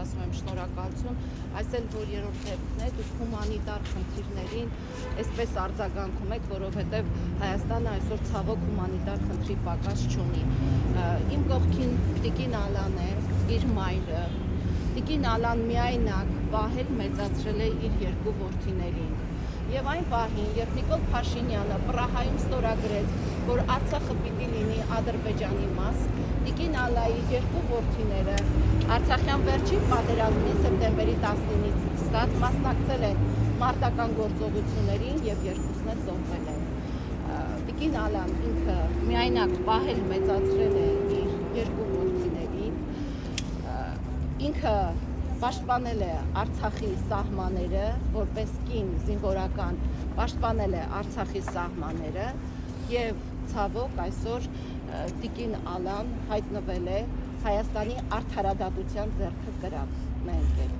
ասում եմ շնորհակալություն, այս էլ որ երրորդ դեպքն է, դուք հումանիտար խնդիրներին այսպես արձագանքում եք, որովհետև Հայաստանը այսօր ցավոք հումանիտար խնդրի պակաս չունի։ Իմ կողքին Տիկին Ալան է, իր մայրը։ Տիկին Ալան միայնակ պահել մեծացրել է իր երկու որդիներին։ Եվ այն պահին, երբ Նիկոլ Փաշինյանը Պրահայում ստորագրեց, որ Արցախը պիտի լինի Ադրբեջանի մաս, Տիկին Ալայի երկու որդիները Արցախյան վերջին պատերազմին սեպտեմբերի 19-ից սկսած մասնակցել են մարտական գործողություններին եւ երկուսն էլ զոհվել են։ Տիկին Ալան ինքը միայնակ պահել մեծացրել է իր երկու որդիներին, ինքը պաշտպանել է Արցախի սահմանները, որպես կին զինվորական պաշտպանել է Արցախի սահմանները եւ ցավոք այսօր Տիկին Ալան հայտնվել է Հայաստանի արդարադատության ձեռքը կրակն է ընկել։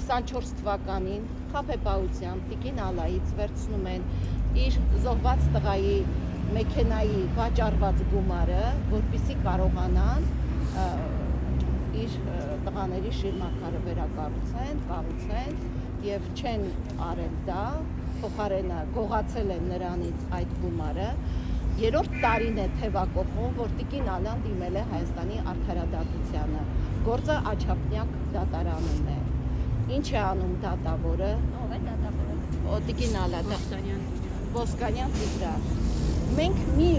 24 թվականին խաբեբայությամբ Տիկին Ալայից վերցնում են իր զոհված տղայի մեքենայի վաճառված գումարը, որպեսզի կարողանան իր տղաների շիրմաքարը վերակառուցեն եւ չեն արել դա, փոխարենը գողացել են նրանից այդ գումարը։ Երրորդ տարին է թևակողում, որ Տիկին Ալան դիմել է Հայաստանի արդարադատությանը։ Գործը Աչափնյակ դատարանում է։ Ինչ է անում դատավորը։ Ով է դատավորը։ Տիկին Ալան Ոսկանյան Տիգրան։ Մենք մի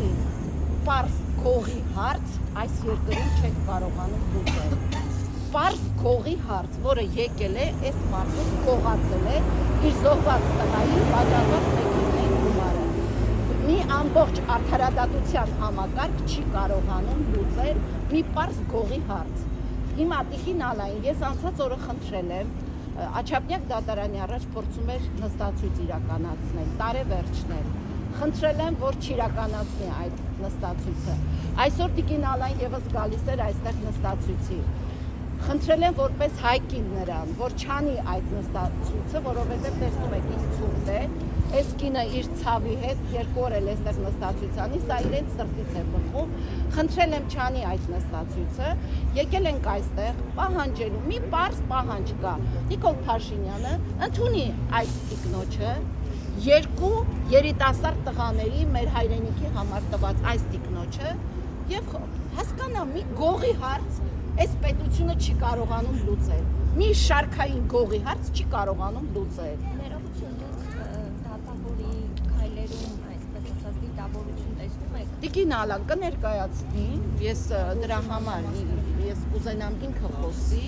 պարզ քողի հարց այս երկրում չենք կարողանում լուծել։ Պարզ քողի հարց, որը եկել է, այս մարդուն կողացել է իր զոհված տղայի վաճառված մեքենայի գումարը։ Մի ամբողջ արդարադատության համակարգ չի կարողանում լուծել մի պարզ քողի հարց։ Հիմա Տիկին Ալային ես անցած օրը խնդրել եմ Աչափնյակ դատարանի առաջ փորձում էր նստացույց իրականացնել, տարեվերջներ։ Խնդրել եմ, որ չիրականացնի այդ նստացույցը։ Այսօր Տիկին Ալան եւս գալիս էր այստեղ նստացույցի։ Խնդրել եմ որպես հայկին նրան, որ չանի այդ նստացույցը, որովհետև տեսնում եք ինձ ցուրտ է, այս կինը իր ցավի հետ 2 օր էլ այստեղ նստացույց անի, սա իրենց սրտից է բխում։ Խնդրել եմ չանի այդ նստացույցը, եկել ենք այստեղ պահանջելու, մի պարզ պահանջ կա։ Նիկոլ Փաշինյանը ընդունի այս տիկնոջը, երկու երիտասարդ տղաների մեր հայրենիքի համար տված այս տիկնոջը եւ հասկանա մի գողի հարց այս պետությունը չի կարողանում լուծել։ Մի շարքային գողի հարց չի կարողանում լուծել։ Ներողություն, դուք դատավորի քայլերում, այսպես ասած, դիտավորություն տեսնում եք։ Տիկին Ալան կներկայացնի, ես դրա համար ես կուզենամ ինքը խոսի։